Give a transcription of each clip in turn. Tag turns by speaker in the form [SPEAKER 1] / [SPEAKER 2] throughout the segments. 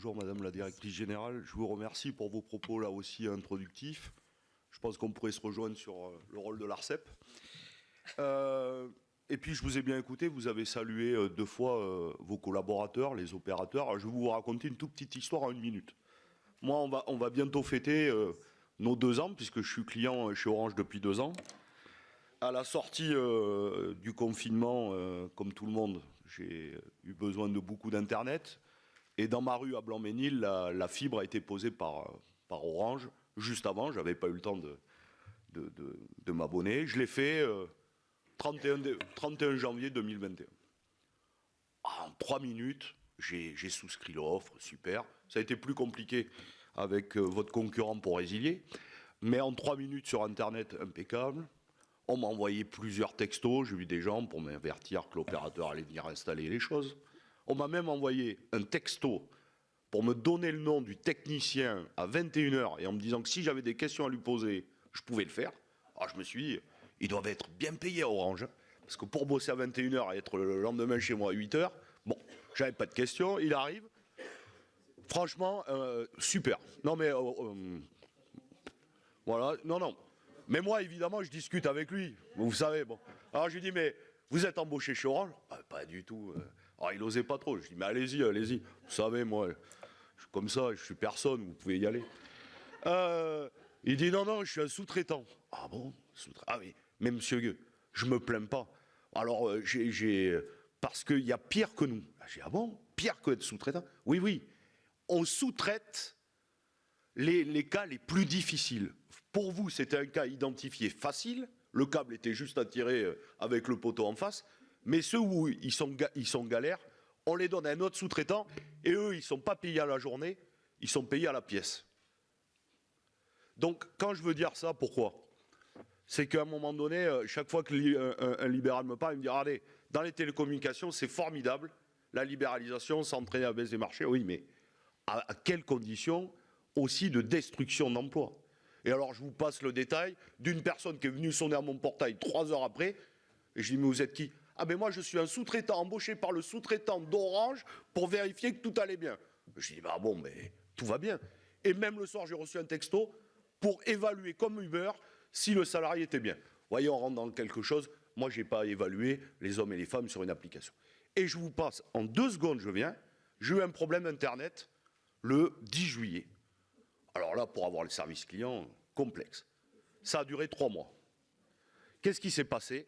[SPEAKER 1] bonjour Madame la Directrice Générale. Je vous remercie pour vos propos là aussi introductifs. Je pense qu'on pourrait se rejoindre sur le rôle de l'ARCEP. Et puis je vous ai bien écouté, vous avez salué 2 fois vos collaborateurs, les opérateurs. Alors, je vais vous raconter une toute petite histoire en 1 minute. Moi, on va bientôt fêter nos 2 ans, puisque je suis client chez Orange depuis 2 ans. À la sortie du confinement, comme tout le monde, j'ai eu besoin de beaucoup d'Internet. Et dans ma rue à Blanc-Ménil, la fibre a été posée par Orange. Juste avant, je n'avais pas eu le temps de m'abonner. Je l'ai fait 31 janvier 2021. En 3 minutes, j'ai souscrit l'offre, super. Ça a été plus compliqué avec votre concurrent pour résilier. Mais en 3 minutes sur Internet, impeccable. On m'a envoyé plusieurs textos, j'ai vu des gens pour m'avertir que l'opérateur allait venir installer les choses. On m'a même envoyé un texto pour me donner le nom du technicien à 21h et en me disant que si j'avais des questions à lui poser, je pouvais le faire. Alors je me suis dit, ils doivent être bien payés à Orange, parce que pour bosser à 21h et être le lendemain chez moi à 8h, bon, j'avais pas de questions, il arrive. Franchement, super. Non mais, voilà, non. Mais moi, évidemment, je discute avec lui. Vous savez, bon. Alors, je lui dis, mais vous êtes embauché chez Orange ? Pas du tout. Alors, il n'osait pas trop. Je dis, mais allez-y, allez-y. Vous savez, moi, je suis comme ça, je suis personne, vous pouvez y aller. Il dit, non, je suis un sous-traitant. Ah bon ? Ah oui, mais monsieur Gueux, je me plains pas. Alors, parce qu'il y a pire que nous. J'ai dit, ah bon ? Pire que être sous-traitant ? Oui. On sous-traite les cas les plus difficiles. Pour vous, c'était un cas identifié facile, le câble était juste à tirer avec le poteau en face, mais ceux où ils sont galères, on les donne à un autre sous-traitant, et eux, ils ne sont pas payés à la journée, ils sont payés à la pièce. Donc, quand je veux dire ça, pourquoi ? C'est qu'à un moment donné, chaque fois qu'un libéral me parle, il me dit, allez, dans les télécommunications, c'est formidable, la libéralisation, ça entraîne à la baisse des marchés, oui, mais à quelles conditions aussi de destruction d'emplois. Et alors, je vous passe le détail d'une personne qui est venue sonner à mon portail 3 heures après, et je dis, mais vous êtes qui ? Ah ben moi, je suis un sous-traitant embauché par le sous-traitant d'Orange pour vérifier que tout allait bien. Je dis, bah bon, mais tout va bien. Et même le soir, j'ai reçu un texto pour évaluer comme Uber si le salarié était bien. Vous voyez, on rentre dans quelque chose. Moi, je n'ai pas évalué les hommes et les femmes sur une application. Et je vous passe, en 2 secondes, j'ai eu un problème Internet le 10 juillet. Alors là, pour avoir le service client, complexe. Ça a duré 3 mois. Qu'est-ce qui s'est passé ?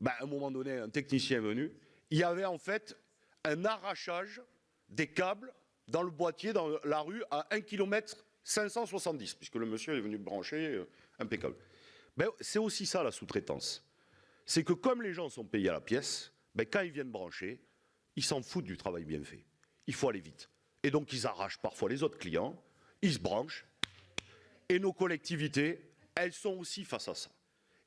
[SPEAKER 1] À un moment donné, un technicien est venu. Il y avait en fait un arrachage des câbles dans le boîtier, dans la rue, à 1 km 570, puisque le monsieur est venu brancher, impeccable. C'est aussi ça, la sous-traitance. C'est que comme les gens sont payés à la pièce, quand ils viennent brancher, ils s'en foutent du travail bien fait. Il faut aller vite. Et donc, ils arrachent parfois les autres clients, ils se branchent, et nos collectivités, elles sont aussi face à ça.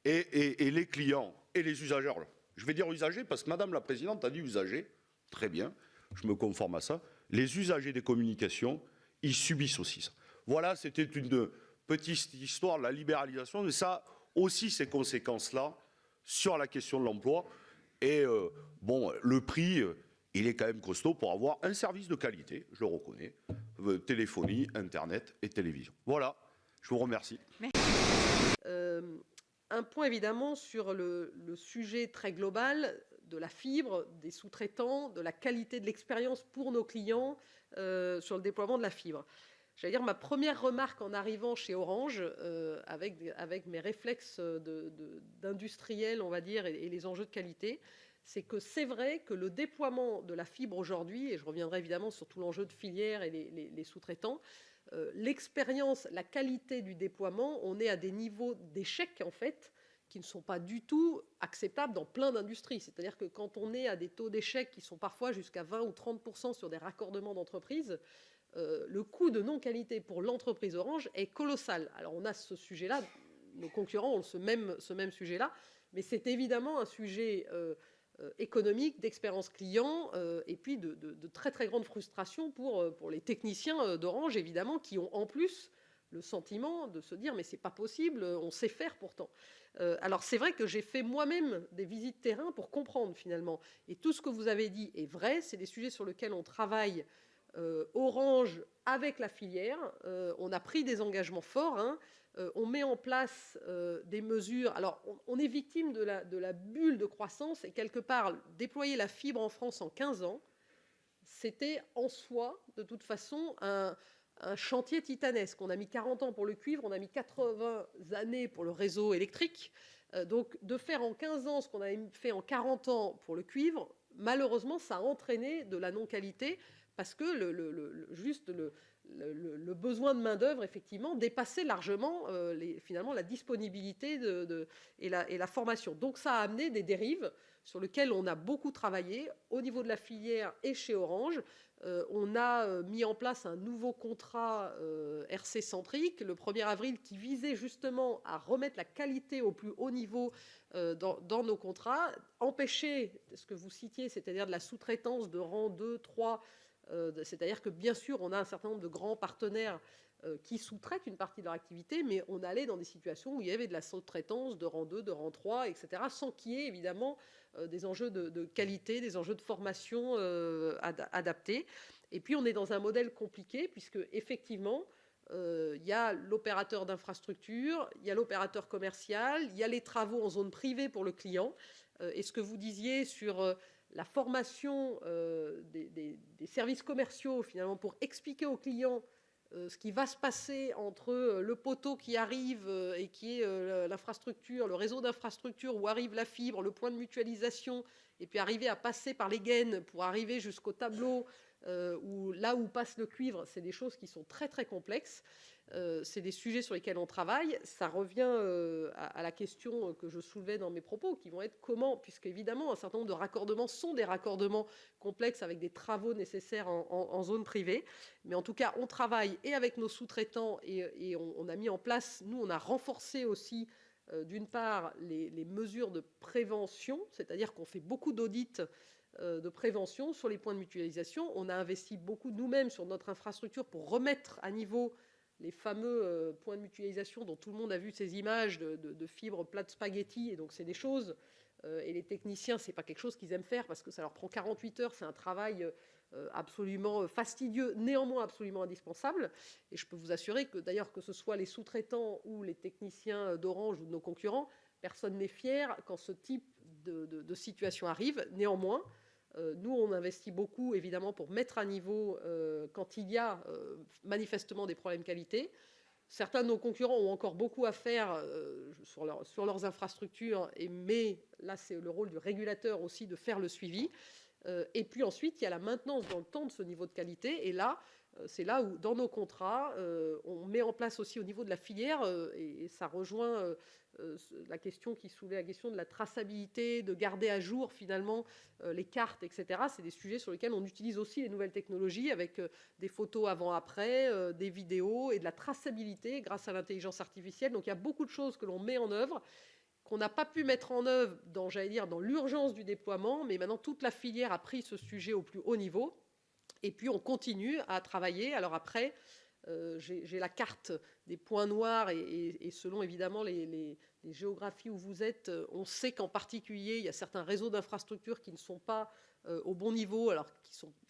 [SPEAKER 1] Et les clients et les usagers, je vais dire usagers parce que Madame la Présidente a dit usagers, très bien, je me conforme à ça. Les usagers des communications, ils subissent aussi ça. Voilà, c'était une petite histoire de la libéralisation, mais ça a aussi ces conséquences-là sur la question de l'emploi. Et bon, le prix, il est quand même costaud pour avoir un service de qualité, je le reconnais, téléphonie, Internet et télévision. Voilà, je vous remercie.
[SPEAKER 2] Un point évidemment sur le sujet très global de la fibre, des sous-traitants, de la qualité de l'expérience pour nos clients sur le déploiement de la fibre. J'allais dire, ma première remarque en arrivant chez Orange, avec mes réflexes d'industriel, on va dire, et les enjeux de qualité, c'est que c'est vrai que le déploiement de la fibre aujourd'hui, et je reviendrai évidemment sur tout l'enjeu de filière et les sous-traitants, l'expérience, la qualité du déploiement, on est à des niveaux d'échec, en fait, qui ne sont pas du tout acceptables dans plein d'industries. C'est-à-dire que quand on est à des taux d'échec qui sont parfois jusqu'à 20 ou 30% sur des raccordements d'entreprises, le coût de non-qualité pour l'entreprise Orange est colossal. Alors on a ce sujet-là, nos concurrents ont ce même sujet-là, mais c'est évidemment un sujet économique, d'expérience client, et puis de très très grande frustration pour les techniciens d'Orange, évidemment, qui ont en plus le sentiment de se dire mais c'est pas possible, on sait faire pourtant. Alors c'est vrai que j'ai fait moi-même des visites terrain pour comprendre finalement, et tout ce que vous avez dit est vrai, c'est des sujets sur lesquels on travaille Orange, avec la filière, on a pris des engagements forts. On met en place des mesures. Alors, on est victime de la bulle de croissance et quelque part, déployer la fibre en France en 15 ans, c'était en soi, de toute façon, un chantier titanesque. On a mis 40 ans pour le cuivre, on a mis 80 années pour le réseau électrique. Donc, de faire en 15 ans ce qu'on avait fait en 40 ans pour le cuivre, malheureusement, ça a entraîné de la non-qualité parce que le besoin de main-d'œuvre, effectivement, dépassait largement finalement la disponibilité et la formation. Donc, ça a amené des dérives sur lesquelles on a beaucoup travaillé au niveau de la filière et chez Orange. On a mis en place un nouveau contrat RC centrique le 1er avril qui visait justement à remettre la qualité au plus haut niveau dans nos contrats, empêcher ce que vous citiez, c'est-à-dire de la sous-traitance de rang 2, 3, c'est-à-dire que bien sûr on a un certain nombre de grands partenaires qui sous-traitent une partie de leur activité, mais on allait dans des situations où il y avait de la sous-traitance de rang 2, de rang 3, etc., sans qu'il y ait évidemment des enjeux de qualité, des enjeux de formation adaptés. Et puis on est dans un modèle compliqué, puisque effectivement, il y a l'opérateur d'infrastructure, il y a l'opérateur commercial, il y a les travaux en zone privée pour le client. Et ce que vous disiez sur la formation des services commerciaux, finalement, pour expliquer aux clients ce qui va se passer entre le poteau qui arrive et qui est l'infrastructure, le réseau d'infrastructure où arrive la fibre, le point de mutualisation, et puis arriver à passer par les gaines pour arriver jusqu'au tableau là où passe le cuivre, c'est des choses qui sont très très complexes. C'est des sujets sur lesquels on travaille. Ça revient à la question que je soulevais dans mes propos, qui vont être comment, puisque évidemment un certain nombre de raccordements sont des raccordements complexes avec des travaux nécessaires en zone privée. Mais en tout cas, on travaille et avec nos sous-traitants et on a mis en place, nous on a renforcé aussi d'une part les mesures de prévention, c'est-à-dire qu'on fait beaucoup d'audits de prévention sur les points de mutualisation. On a investi beaucoup nous-mêmes sur notre infrastructure pour remettre à niveau les fameux points de mutualisation dont tout le monde a vu ces images de fibres plates spaghetti. Et donc, c'est des choses, et les techniciens, c'est pas quelque chose qu'ils aiment faire parce que ça leur prend 48 heures. C'est un travail absolument fastidieux, néanmoins absolument indispensable. Et je peux vous assurer que, d'ailleurs, que ce soit les sous-traitants ou les techniciens d'Orange ou de nos concurrents, personne n'est fier quand ce type de situation arrive. Néanmoins, nous, on investit beaucoup, évidemment, pour mettre à niveau quand il y a manifestement des problèmes qualité. Certains de nos concurrents ont encore beaucoup à faire sur leurs infrastructures, mais là, c'est le rôle du régulateur aussi de faire le suivi. Et puis ensuite, il y a la maintenance dans le temps de ce niveau de qualité. Et là, c'est là où, dans nos contrats, on met en place aussi au niveau de la filière, et ça rejoint la question qui soulevait la question de la traçabilité, de garder à jour finalement les cartes, etc. C'est des sujets sur lesquels on utilise aussi les nouvelles technologies avec des photos avant-après, des vidéos et de la traçabilité grâce à l'intelligence artificielle. Donc il y a beaucoup de choses que l'on met en œuvre qu'on n'a pas pu mettre en œuvre dans l'urgence du déploiement, mais maintenant toute la filière a pris ce sujet au plus haut niveau. Et puis on continue à travailler. Alors après, j'ai la carte des points noirs et selon évidemment les géographies où vous êtes, on sait qu'en particulier, il y a certains réseaux d'infrastructures qui ne sont pas au bon niveau, alors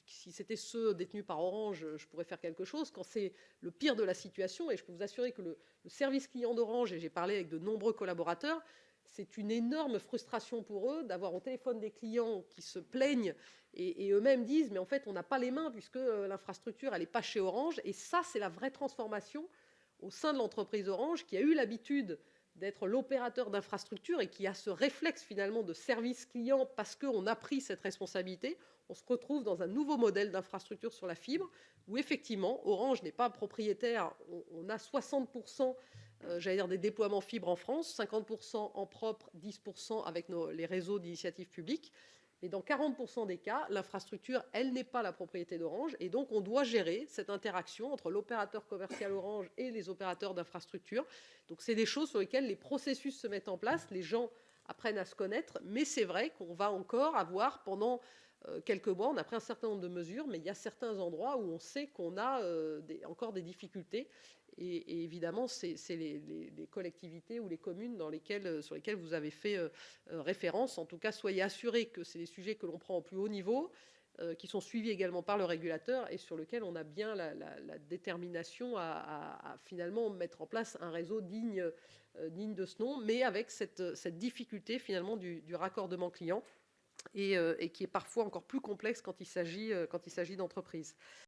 [SPEAKER 2] si c'était ceux détenus par Orange, je pourrais faire quelque chose. Quand c'est le pire de la situation, et je peux vous assurer que le service client d'Orange, et j'ai parlé avec de nombreux collaborateurs, c'est une énorme frustration pour eux d'avoir au téléphone des clients qui se plaignent et eux-mêmes disent mais en fait on n'a pas les mains puisque l'infrastructure elle n'est pas chez Orange. Et ça, c'est la vraie transformation au sein de l'entreprise Orange qui a eu l'habitude d'être l'opérateur d'infrastructure et qui a ce réflexe finalement de service client parce qu'on a pris cette responsabilité. On se retrouve dans un nouveau modèle d'infrastructure sur la fibre où effectivement Orange n'est pas propriétaire. On a 60% des déploiements fibre en France, 50% en propre, 10% avec les réseaux d'initiative publique. Mais dans 40% des cas, l'infrastructure, elle n'est pas la propriété d'Orange. Et donc, on doit gérer cette interaction entre l'opérateur commercial Orange et les opérateurs d'infrastructure. Donc, c'est des choses sur lesquelles les processus se mettent en place. Les gens apprennent à se connaître. Mais c'est vrai qu'on va encore avoir, pendant quelques mois, on a pris un certain nombre de mesures, mais il y a certains endroits où on sait qu'on a encore des difficultés. Et évidemment, c'est les collectivités ou les communes sur lesquelles vous avez fait référence. En tout cas, soyez assurés que c'est des sujets que l'on prend au plus haut niveau. qui sont suivis également par le régulateur et sur lequel on a bien la détermination à finalement mettre en place un réseau digne de ce nom, mais avec cette difficulté finalement du raccordement client et qui est parfois encore plus complexe quand il s'agit d'entreprises.